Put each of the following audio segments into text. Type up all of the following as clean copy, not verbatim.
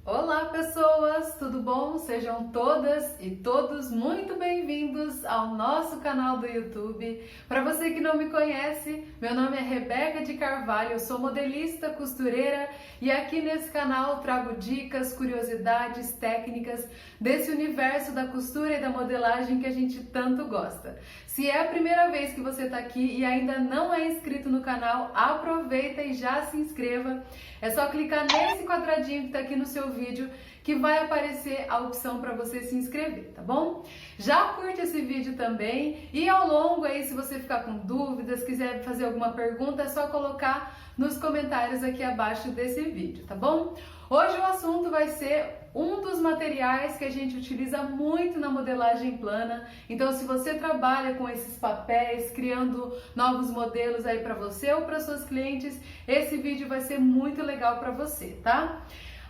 Olá pessoas, tudo bom? Sejam todas e todos muito bem-vindos ao nosso canal do YouTube. Para você que não me conhece, meu nome é Rebeca de Carvalho, eu sou modelista, costureira e aqui nesse canal trago dicas, curiosidades, técnicas desse universo da costura e da modelagem que a gente tanto gosta. Se é a primeira vez que você está aqui e ainda não é inscrito no canal, aproveita e já se inscreva. É só clicar nesse quadradinho que está aqui no seu vídeo que vai aparecer a opção para você se inscrever, tá bom? Já curte esse vídeo também e ao longo aí, se você ficar com dúvidas, quiser fazer alguma pergunta, é só colocar nos comentários aqui abaixo desse vídeo, tá bom? Hoje o assunto vai ser um dos materiais que a gente utiliza muito na modelagem plana. Então, se você trabalha com esses papéis, criando novos modelos aí para você ou para suas clientes, esse vídeo vai ser muito legal para você, tá?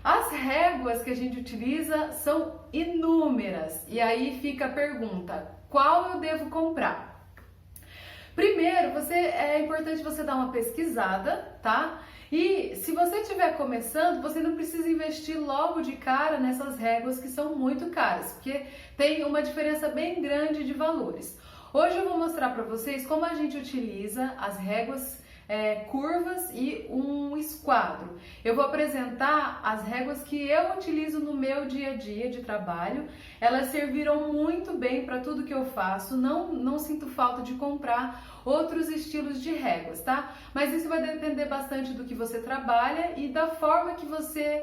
As réguas que a gente utiliza são inúmeras e aí fica a pergunta: qual eu devo comprar? Primeiro, é importante você dar uma pesquisada, tá? E se você estiver começando, você não precisa investir logo de cara nessas réguas que são muito caras, porque tem uma diferença bem grande de valores. Hoje eu vou mostrar para vocês como a gente utiliza as réguas curvas e um esquadro. Eu vou apresentar as réguas que eu utilizo no meu dia a dia de trabalho. Elas serviram muito bem para tudo que eu faço. Não sinto falta de comprar outros estilos de réguas, tá? Mas isso vai depender bastante do que você trabalha e da forma que você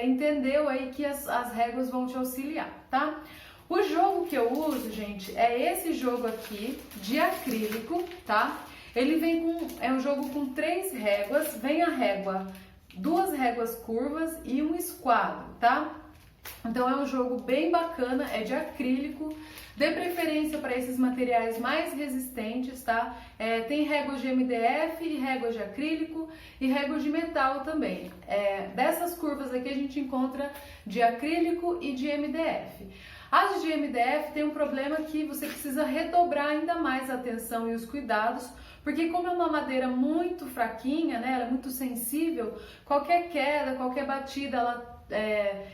entendeu aí que as réguas vão te auxiliar, tá? O jogo que eu uso, gente, é esse jogo aqui de acrílico, tá? Ele vem é um jogo com 3 réguas, vem a régua, 2 réguas curvas e um esquadro, tá? Então é um jogo bem bacana, é de acrílico, dê preferência para esses materiais mais resistentes, tá? Tem réguas de MDF e réguas de acrílico e réguas de metal também. Dessas curvas aqui a gente encontra de acrílico e de MDF. As de MDF tem um problema que você precisa redobrar ainda mais a atenção e os cuidados, porque como é uma madeira muito fraquinha, né, ela é muito sensível, qualquer queda, qualquer batida,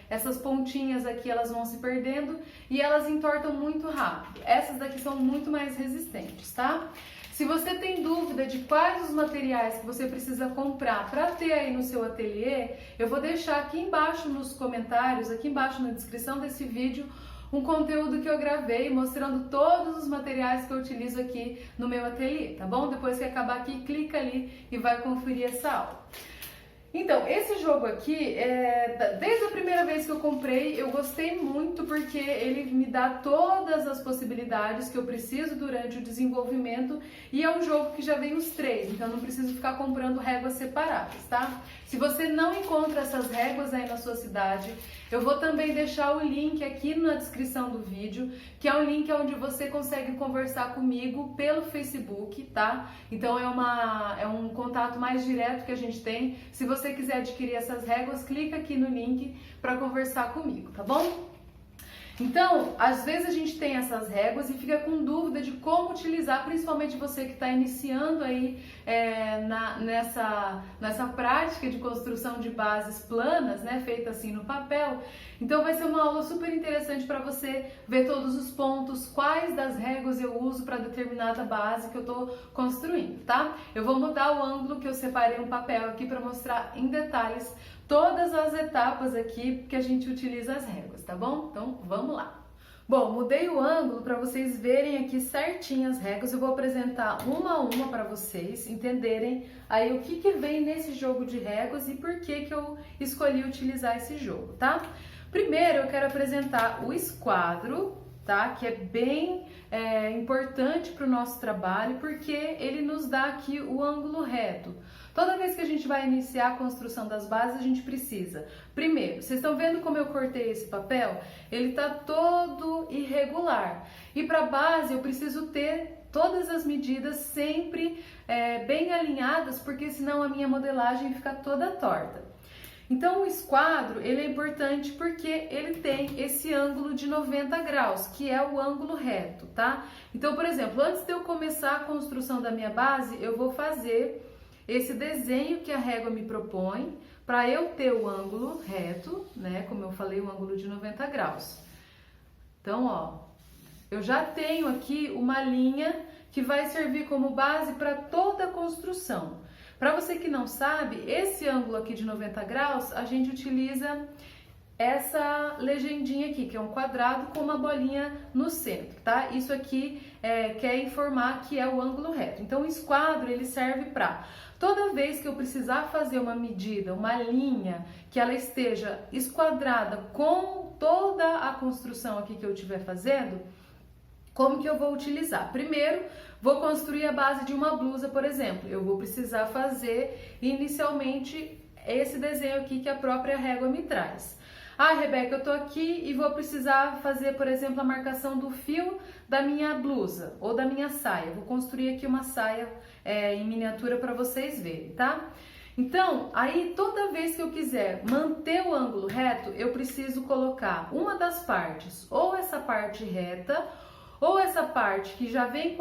essas pontinhas aqui elas vão se perdendo e elas entortam muito rápido. Essas daqui são muito mais resistentes, tá? Se você tem dúvida de quais os materiais que você precisa comprar para ter aí no seu ateliê, eu vou deixar aqui embaixo nos comentários, aqui embaixo na descrição desse vídeo, um conteúdo que eu gravei mostrando todos os materiais que eu utilizo aqui no meu ateliê, tá bom? Depois que acabar aqui, clica ali e vai conferir essa aula. Então, esse jogo aqui, desde a primeira vez que eu comprei, eu gostei muito porque ele me dá todas as possibilidades que eu preciso durante o desenvolvimento e é um jogo que já vem os 3, então eu não preciso ficar comprando réguas separadas, tá? Se você não encontra essas réguas aí na sua cidade, eu vou também deixar o link aqui na descrição do vídeo, que é um link onde você consegue conversar comigo pelo Facebook, tá? Então é um contato mais direto que a gente tem. Se você quiser adquirir essas réguas, clica aqui no link para conversar comigo, tá bom? Então, às vezes a gente tem essas réguas e fica com dúvida de como utilizar, principalmente você que está iniciando aí nessa prática de construção de bases planas, né, feita assim no papel. Então vai ser uma aula super interessante para você ver todos os pontos, quais das réguas eu uso para determinada base que eu estou construindo, tá? Eu vou mudar o ângulo que eu separei um papel aqui para mostrar em detalhes todas as etapas aqui que a gente utiliza as réguas, tá bom? Então, vamos lá. Bom, mudei o ângulo para vocês verem aqui certinho as réguas. Eu vou apresentar uma a uma para vocês entenderem aí o que vem nesse jogo de réguas e por que eu escolhi utilizar esse jogo, tá? Primeiro, eu quero apresentar o esquadro, tá? Que é bem importante para o nosso trabalho, porque ele nos dá aqui o ângulo reto. Toda vez que a gente vai iniciar a construção das bases, a gente precisa. Primeiro, vocês estão vendo como eu cortei esse papel? Ele está todo irregular. E para a base eu preciso ter todas as medidas sempre bem alinhadas, porque senão a minha modelagem fica toda torta. Então o esquadro, ele é importante porque ele tem esse ângulo de 90 graus, que é o ângulo reto, tá? Então, por exemplo, antes de eu começar a construção da minha base, eu vou fazer esse desenho que a régua me propõe, para eu ter o ângulo reto, né? Como eu falei, o ângulo de 90 graus. Então, ó, eu já tenho aqui uma linha que vai servir como base para toda a construção. Para você que não sabe, esse ângulo aqui de 90 graus, a gente utiliza essa legendinha aqui, que é um quadrado com uma bolinha no centro, tá? Isso aqui quer informar que é o ângulo reto. Então, o esquadro, ele serve para toda vez que eu precisar fazer uma medida, uma linha, que ela esteja esquadrada com toda a construção aqui que eu estiver fazendo, como que eu vou utilizar? Primeiro, vou construir a base de uma blusa, por exemplo. Eu vou precisar fazer inicialmente esse desenho aqui que a própria régua me traz. Ah, Rebeca, eu tô aqui e vou precisar fazer, por exemplo, a marcação do fio da minha blusa ou da minha saia. Vou construir aqui uma saia em miniatura para vocês verem, tá? Então, aí toda vez que eu quiser manter o ângulo reto, eu preciso colocar uma das partes, ou essa parte reta, ou essa parte que já vem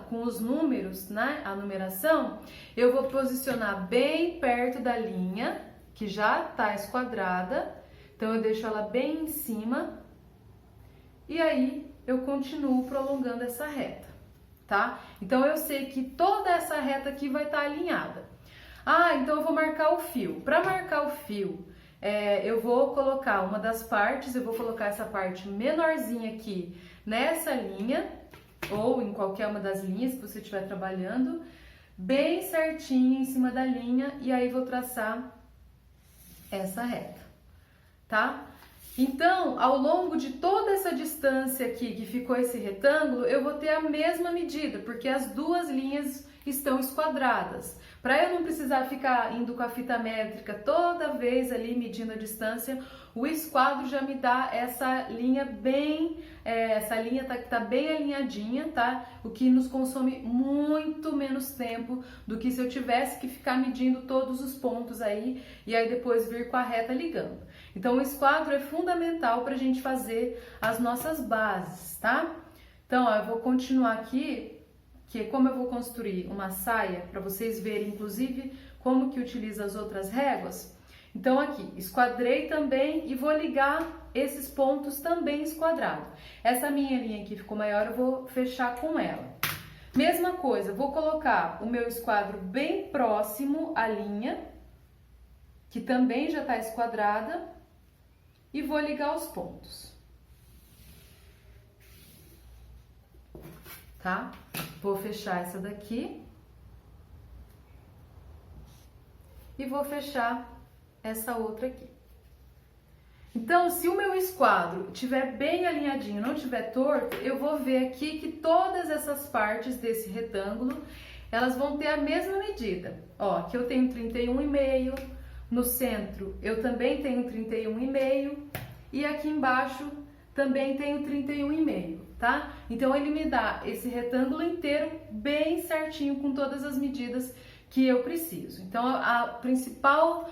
com os números, né, a numeração, eu vou posicionar bem perto da linha, que já está esquadrada. Então, eu deixo ela bem em cima e aí eu continuo prolongando essa reta, tá? Então, eu sei que toda essa reta aqui vai estar alinhada. Ah, então eu vou marcar o fio. Para marcar o fio, eu vou colocar uma das partes, eu vou colocar essa parte menorzinha aqui nessa linha, ou em qualquer uma das linhas que você estiver trabalhando, bem certinho em cima da linha, e aí vou traçar essa reta. Tá? Então, ao longo de toda essa distância aqui que ficou esse retângulo, eu vou ter a mesma medida, porque as duas linhas estão esquadradas. Para eu não precisar ficar indo com a fita métrica toda vez ali medindo a distância, o esquadro já me dá essa linha bem, essa linha tá bem alinhadinha, tá? O que nos consome muito menos tempo do que se eu tivesse que ficar medindo todos os pontos aí e aí depois vir com a reta ligando. Então, o esquadro é fundamental para a gente fazer as nossas bases, tá? Então, ó, eu vou continuar aqui, que como eu vou construir uma saia, para vocês verem, inclusive, como que utiliza as outras réguas. Então, aqui, esquadrei também e vou ligar esses pontos também esquadrado. Essa minha linha aqui ficou maior, eu vou fechar com ela. Mesma coisa, vou colocar o meu esquadro bem próximo à linha, que também já está esquadrada, e vou ligar os pontos. Tá? Vou fechar essa daqui. E vou fechar essa outra aqui. Então, se o meu esquadro estiver bem alinhadinho, não estiver torto, eu vou ver aqui que todas essas partes desse retângulo, elas vão ter a mesma medida. Ó, aqui eu tenho 31,5, no centro eu também tenho 31,5 e aqui embaixo também tenho 31,5, tá? Então, ele me dá esse retângulo inteiro bem certinho com todas as medidas que eu preciso. Então, a principal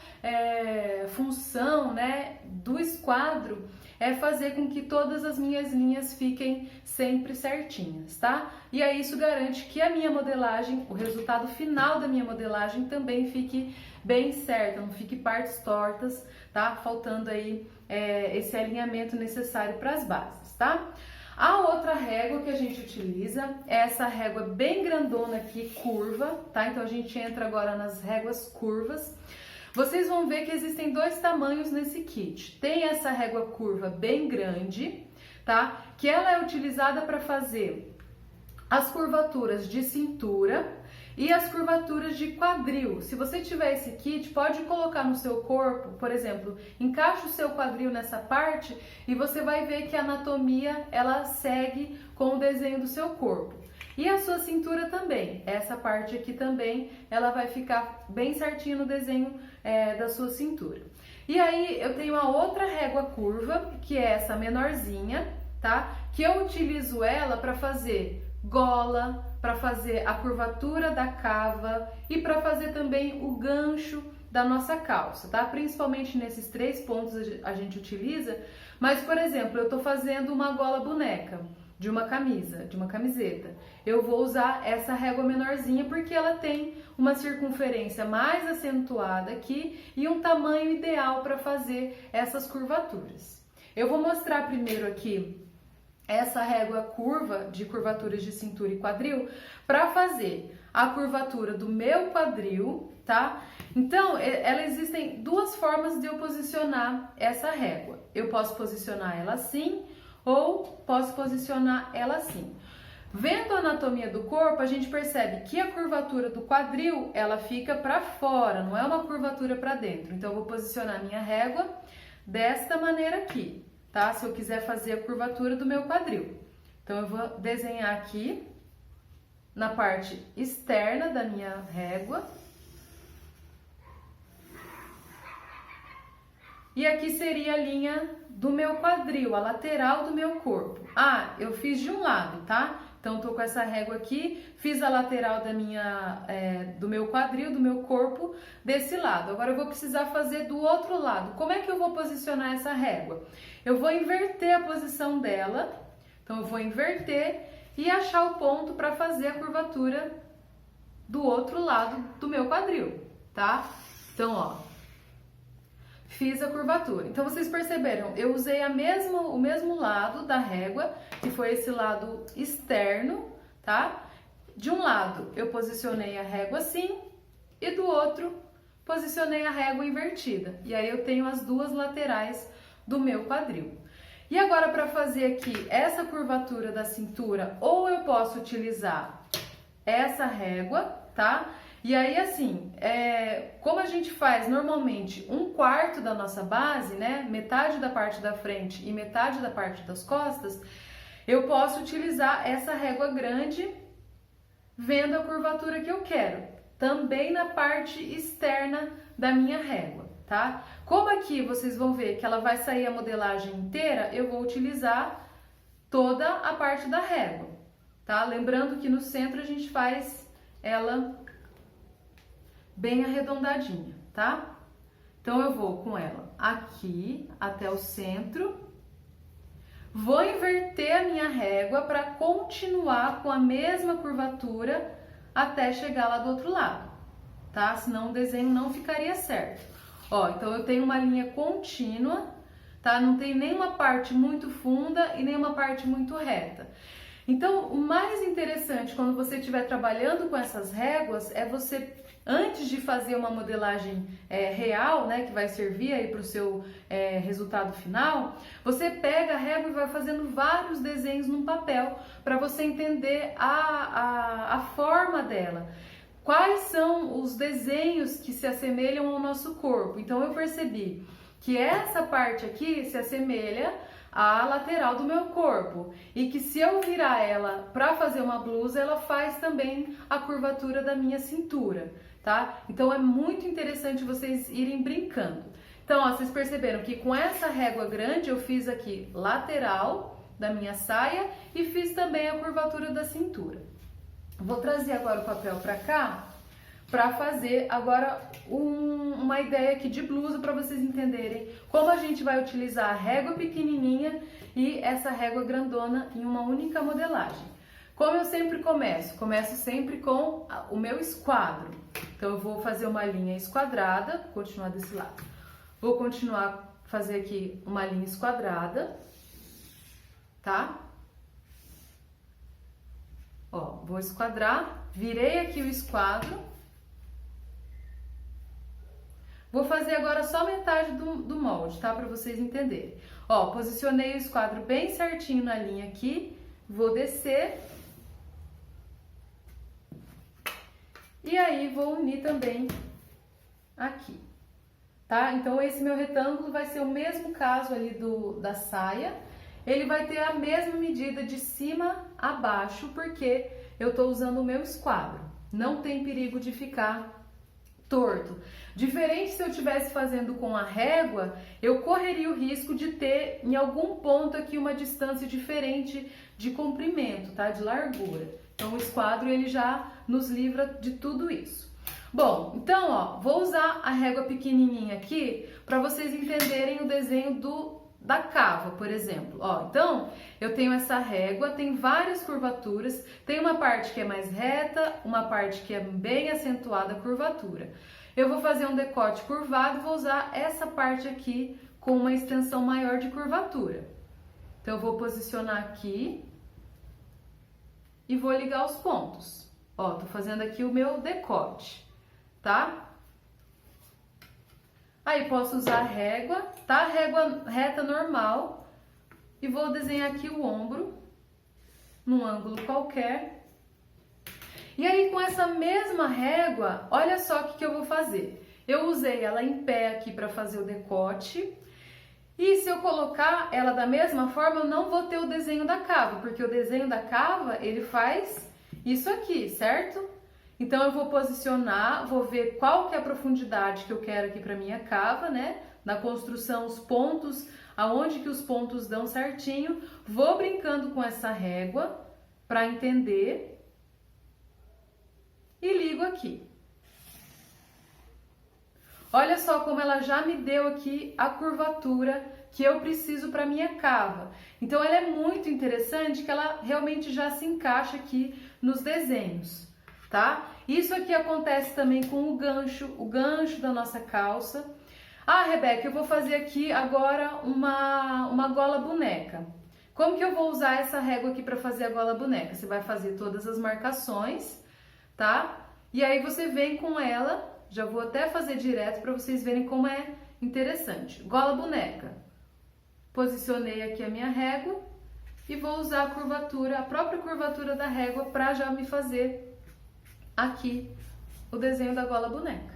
função, né, do esquadro é fazer com que todas as minhas linhas fiquem sempre certinhas, tá? E aí isso garante que a minha modelagem, o resultado final da minha modelagem também fique bem certo, não fique partes tortas, tá? Faltando aí esse alinhamento necessário para as bases, tá? A outra régua que a gente utiliza é essa régua bem grandona aqui, curva, tá? Então, a gente entra agora nas réguas curvas. Vocês vão ver que existem dois tamanhos nesse kit. Tem essa régua curva bem grande, tá? Que ela é utilizada para fazer as curvaturas de cintura e as curvaturas de quadril. Se você tiver esse kit, pode colocar no seu corpo, por exemplo, encaixa o seu quadril nessa parte e você vai ver que a anatomia, ela segue com o desenho do seu corpo. E a sua cintura também, essa parte aqui também, ela vai ficar bem certinho no desenho da sua cintura. E aí eu tenho a outra régua curva, que é essa menorzinha, tá? Que eu utilizo ela para fazer gola, para fazer a curvatura da cava e para fazer também o gancho da nossa calça, tá? Principalmente nesses 3 pontos a gente utiliza, mas, por exemplo, eu tô fazendo uma gola boneca. de uma camisa, de uma camiseta. Eu vou usar essa régua menorzinha porque ela tem uma circunferência mais acentuada aqui e um tamanho ideal para fazer essas curvaturas. Eu vou mostrar primeiro aqui essa régua curva de curvaturas de cintura e quadril para fazer a curvatura do meu quadril, tá? Então, existem duas formas de eu posicionar essa régua. Eu posso posicionar ela assim ou posso posicionar ela assim. Vendo a anatomia do corpo, a gente percebe que a curvatura do quadril, ela fica para fora, não é uma curvatura para dentro. Então, eu vou posicionar a minha régua desta maneira aqui, tá? Se eu quiser fazer a curvatura do meu quadril. Então, eu vou desenhar aqui na parte externa da minha régua. E aqui seria a linha do meu quadril, a lateral do meu corpo. Ah, eu fiz de um lado, tá? Então, tô com essa régua aqui, fiz a lateral do meu quadril, do meu corpo, desse lado. Agora, eu vou precisar fazer do outro lado. Como é que eu vou posicionar essa régua? Eu vou inverter a posição dela. Então, eu vou inverter e achar o ponto para fazer a curvatura do outro lado do meu quadril, tá? Então, ó. Fiz a curvatura. Então, vocês perceberam, eu usei o mesmo lado da régua, que foi esse lado externo, tá? De um lado, eu posicionei a régua assim, e do outro, posicionei a régua invertida. E aí, eu tenho as duas laterais do meu quadril. E agora, para fazer aqui essa curvatura da cintura, ou eu posso utilizar essa régua, tá? E aí, assim, como a gente faz normalmente 1/4 da nossa base, né? Metade da parte da frente e metade da parte das costas, eu posso utilizar essa régua grande vendo a curvatura que eu quero. Também na parte externa da minha régua, tá? Como aqui vocês vão ver que ela vai sair a modelagem inteira, eu vou utilizar toda a parte da régua, tá? Lembrando que no centro a gente faz ela bem arredondadinha, tá? Então, eu vou com ela aqui até o centro, vou inverter a minha régua para continuar com a mesma curvatura até chegar lá do outro lado, tá? Senão o desenho não ficaria certo. Ó, então eu tenho uma linha contínua, tá? Não tem nenhuma parte muito funda e nenhuma parte muito reta. Então, o mais interessante quando você estiver trabalhando com essas réguas é você, antes de fazer uma modelagem real, né, que vai servir aí para o seu resultado final, você pega a régua e vai fazendo vários desenhos num papel para você entender a forma dela. Quais são os desenhos que se assemelham ao nosso corpo? Então, eu percebi que essa parte aqui se assemelha à lateral do meu corpo e que se eu virar ela para fazer uma blusa, ela faz também a curvatura da minha cintura, tá? Então é muito interessante vocês irem brincando. Então, ó, vocês perceberam que com essa régua grande eu fiz aqui lateral da minha saia e fiz também a curvatura da cintura. Vou trazer agora o papel para cá para fazer agora uma ideia aqui de blusa para vocês entenderem como a gente vai utilizar a régua pequenininha e essa régua grandona em uma única modelagem. Como eu sempre começo sempre com o meu esquadro. Então, eu vou fazer uma linha esquadrada, continuar desse lado. Vou continuar fazer aqui uma linha esquadrada, tá? Ó, vou esquadrar, virei aqui o esquadro. Vou fazer agora só metade do molde, tá? Para vocês entenderem. Ó, posicionei o esquadro bem certinho na linha aqui. Vou descer. E aí, vou unir também aqui, tá? Então, esse meu retângulo vai ser o mesmo caso ali da saia. Ele vai ter a mesma medida de cima a baixo, porque eu tô usando o meu esquadro. Não tem perigo de ficar torto. Diferente se eu estivesse fazendo com a régua, eu correria o risco de ter em algum ponto aqui uma distância diferente de comprimento, tá? De largura. Então, o esquadro ele já nos livra de tudo isso. Bom, então, ó, vou usar a régua pequenininha aqui para vocês entenderem o desenho da cava, por exemplo. Ó, então, eu tenho essa régua, tem várias curvaturas, tem uma parte que é mais reta, uma parte que é bem acentuada a curvatura. Eu vou fazer um decote curvado e vou usar essa parte aqui com uma extensão maior de curvatura. Então, eu vou posicionar aqui e vou ligar os pontos. Ó, tô fazendo aqui o meu decote, tá? Aí, posso usar régua, tá? Régua reta normal. E vou desenhar aqui o ombro, num ângulo qualquer. E aí, com essa mesma régua, olha só o que eu vou fazer. Eu usei ela em pé aqui para fazer o decote. E se eu colocar ela da mesma forma, eu não vou ter o desenho da cava, porque o desenho da cava, ele faz isso aqui, certo? Então, eu vou posicionar, vou ver qual que é a profundidade que eu quero aqui para minha cava, né? Na construção, os pontos, aonde que os pontos dão certinho. Vou brincando com essa régua para entender e ligo aqui. Olha só como ela já me deu aqui a curvatura que eu preciso para minha cava. Então, ela é muito interessante que ela realmente já se encaixa aqui nos desenhos, tá? Isso aqui acontece também com o gancho da nossa calça. Ah, Rebeca, eu vou fazer aqui agora uma gola boneca. Como que eu vou usar essa régua aqui para fazer a gola boneca? Você vai fazer todas as marcações, tá? E aí você vem com ela, já vou até fazer direto para vocês verem como é interessante. Gola boneca. Posicionei aqui a minha régua e vou usar a curvatura, a própria curvatura da régua para já me fazer aqui o desenho da gola boneca,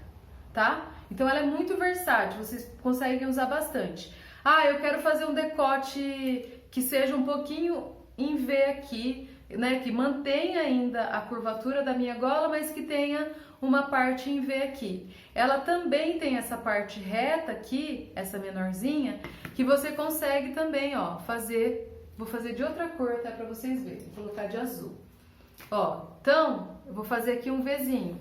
tá? Então ela é muito versátil, vocês conseguem usar bastante. Ah, eu quero fazer um decote que seja um pouquinho em V aqui, né? Que mantenha ainda a curvatura da minha gola, mas que tenha uma parte em V aqui. Ela também tem essa parte reta aqui, essa menorzinha, que você consegue também, ó, fazer. Vou fazer de outra cor até para vocês verem. Vou colocar de azul. Ó, então, eu vou fazer aqui um Vzinho.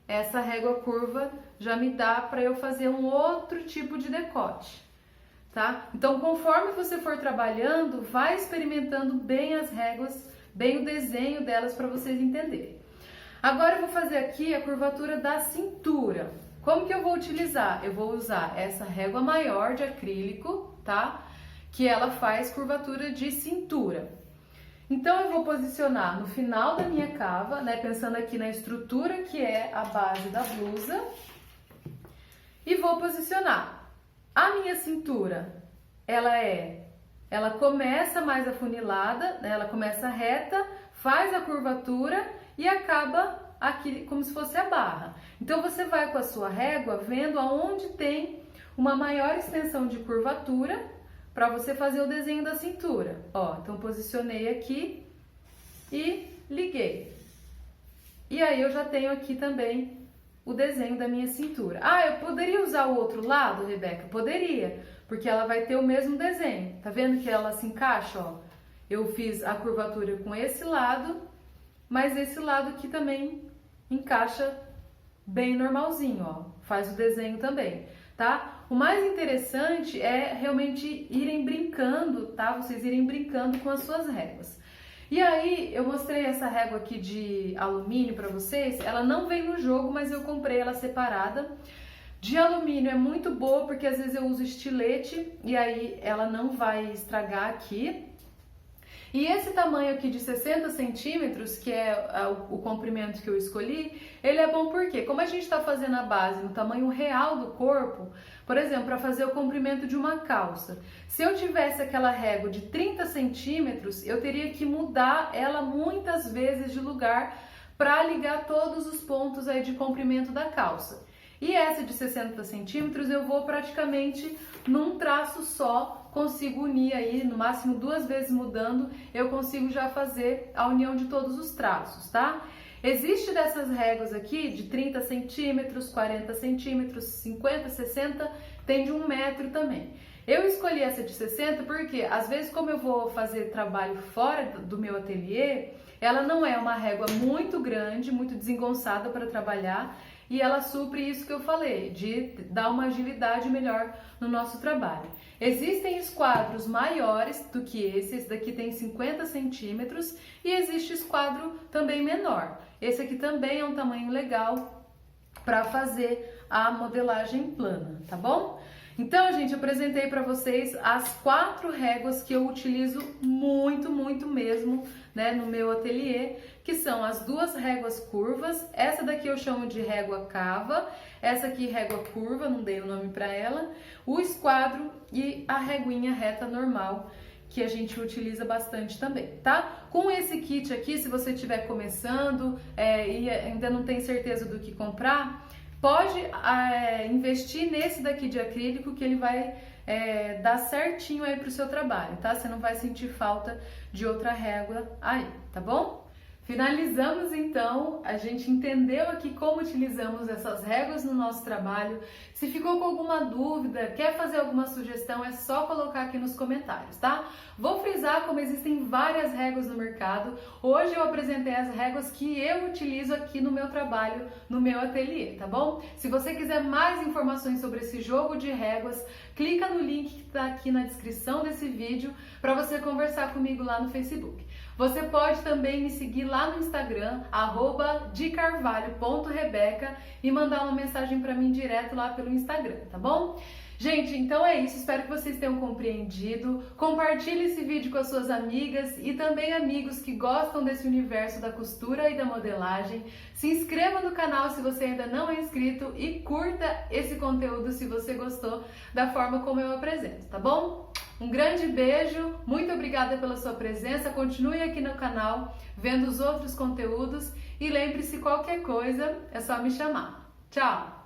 Essa régua curva já me dá para eu fazer um outro tipo de decote, tá? Então, conforme você for trabalhando, vai experimentando bem as réguas, bem o desenho delas para vocês entenderem. Agora, eu vou fazer aqui a curvatura da cintura. Como que eu vou utilizar? Eu vou usar essa régua maior de acrílico, tá? Que ela faz curvatura de cintura. Então, eu vou posicionar no final da minha cava, né, pensando aqui na estrutura que é a base da blusa, e vou posicionar. A minha cintura, ela começa mais afunilada, né, ela começa reta, faz a curvatura e acaba aqui como se fosse a barra. Então, você vai com a sua régua vendo aonde tem uma maior extensão de curvatura, para você fazer o desenho da cintura. Ó, então posicionei aqui e liguei. E aí eu já tenho aqui também o desenho da minha cintura. Ah, eu poderia usar o outro lado, Rebeca? Poderia, porque ela vai ter o mesmo desenho. Tá vendo que ela se encaixa, ó? Eu fiz a curvatura com esse lado, mas esse lado aqui também encaixa bem normalzinho, ó. Faz o desenho também, tá? O mais interessante é realmente irem brincando, tá? Vocês irem brincando com as suas réguas. E aí, eu mostrei essa régua aqui de alumínio para vocês. Ela não vem no jogo, mas eu comprei ela separada. De alumínio é muito boa, porque às vezes eu uso estilete e aí ela não vai estragar aqui. E esse tamanho aqui de 60 centímetros, que é o comprimento que eu escolhi, ele é bom porque, como a gente está fazendo a base no tamanho real do corpo, por exemplo, para fazer o comprimento de uma calça, se eu tivesse aquela régua de 30 centímetros, eu teria que mudar ela muitas vezes de lugar para ligar todos os pontos aí de comprimento da calça. E essa de 60 centímetros eu vou praticamente num traço só, consigo unir aí, no máximo 2 vezes mudando, eu consigo já fazer a união de todos os traços, tá? Existe dessas réguas aqui de 30 centímetros, 40 centímetros, 50, 60, tem de 1 metro também. Eu escolhi essa de 60 porque, às vezes, como eu vou fazer trabalho fora do meu ateliê, ela não é uma régua muito grande, muito desengonçada para trabalhar, e ela supre isso que eu falei, de dar uma agilidade melhor no nosso trabalho. Existem esquadros maiores do que esse daqui tem 50 centímetros e existe esquadro também menor. Esse aqui também é um tamanho legal para fazer a modelagem plana, tá bom? Então, gente, eu apresentei para vocês as 4 réguas que eu utilizo muito mesmo, né, no meu ateliê, que são as 2 réguas curvas. Essa daqui eu chamo de régua cava, essa aqui régua curva, não dei o nome para ela, o esquadro e a reguinha reta normal, que a gente utiliza bastante também, tá? Com esse kit aqui, se você estiver começando e ainda não tem certeza do que comprar, pode investir nesse daqui de acrílico, que ele vai dar certinho aí pro seu trabalho, tá? Você não vai sentir falta de outra régua aí, tá bom? Finalizamos então, a gente entendeu aqui como utilizamos essas réguas no nosso trabalho. Se ficou com alguma dúvida, quer fazer alguma sugestão, é só colocar aqui nos comentários, tá? Vou frisar como existem várias réguas no mercado. Hoje eu apresentei as réguas que eu utilizo aqui no meu trabalho, no meu ateliê, tá bom? Se você quiser mais informações sobre esse jogo de réguas, clica no link que está aqui na descrição desse vídeo para você conversar comigo lá no Facebook. Você pode também me seguir lá no Instagram, @decarvalho.rebeca, e mandar uma mensagem para mim direto lá pelo Instagram, tá bom? Gente, então é isso, espero que vocês tenham compreendido. Compartilhe esse vídeo com as suas amigas e também amigos que gostam desse universo da costura e da modelagem. Se inscreva no canal se você ainda não é inscrito e curta esse conteúdo se você gostou da forma como eu apresento, tá bom? Um grande beijo, muito obrigada pela sua presença, continue aqui no canal vendo os outros conteúdos e lembre-se, qualquer coisa é só me chamar. Tchau!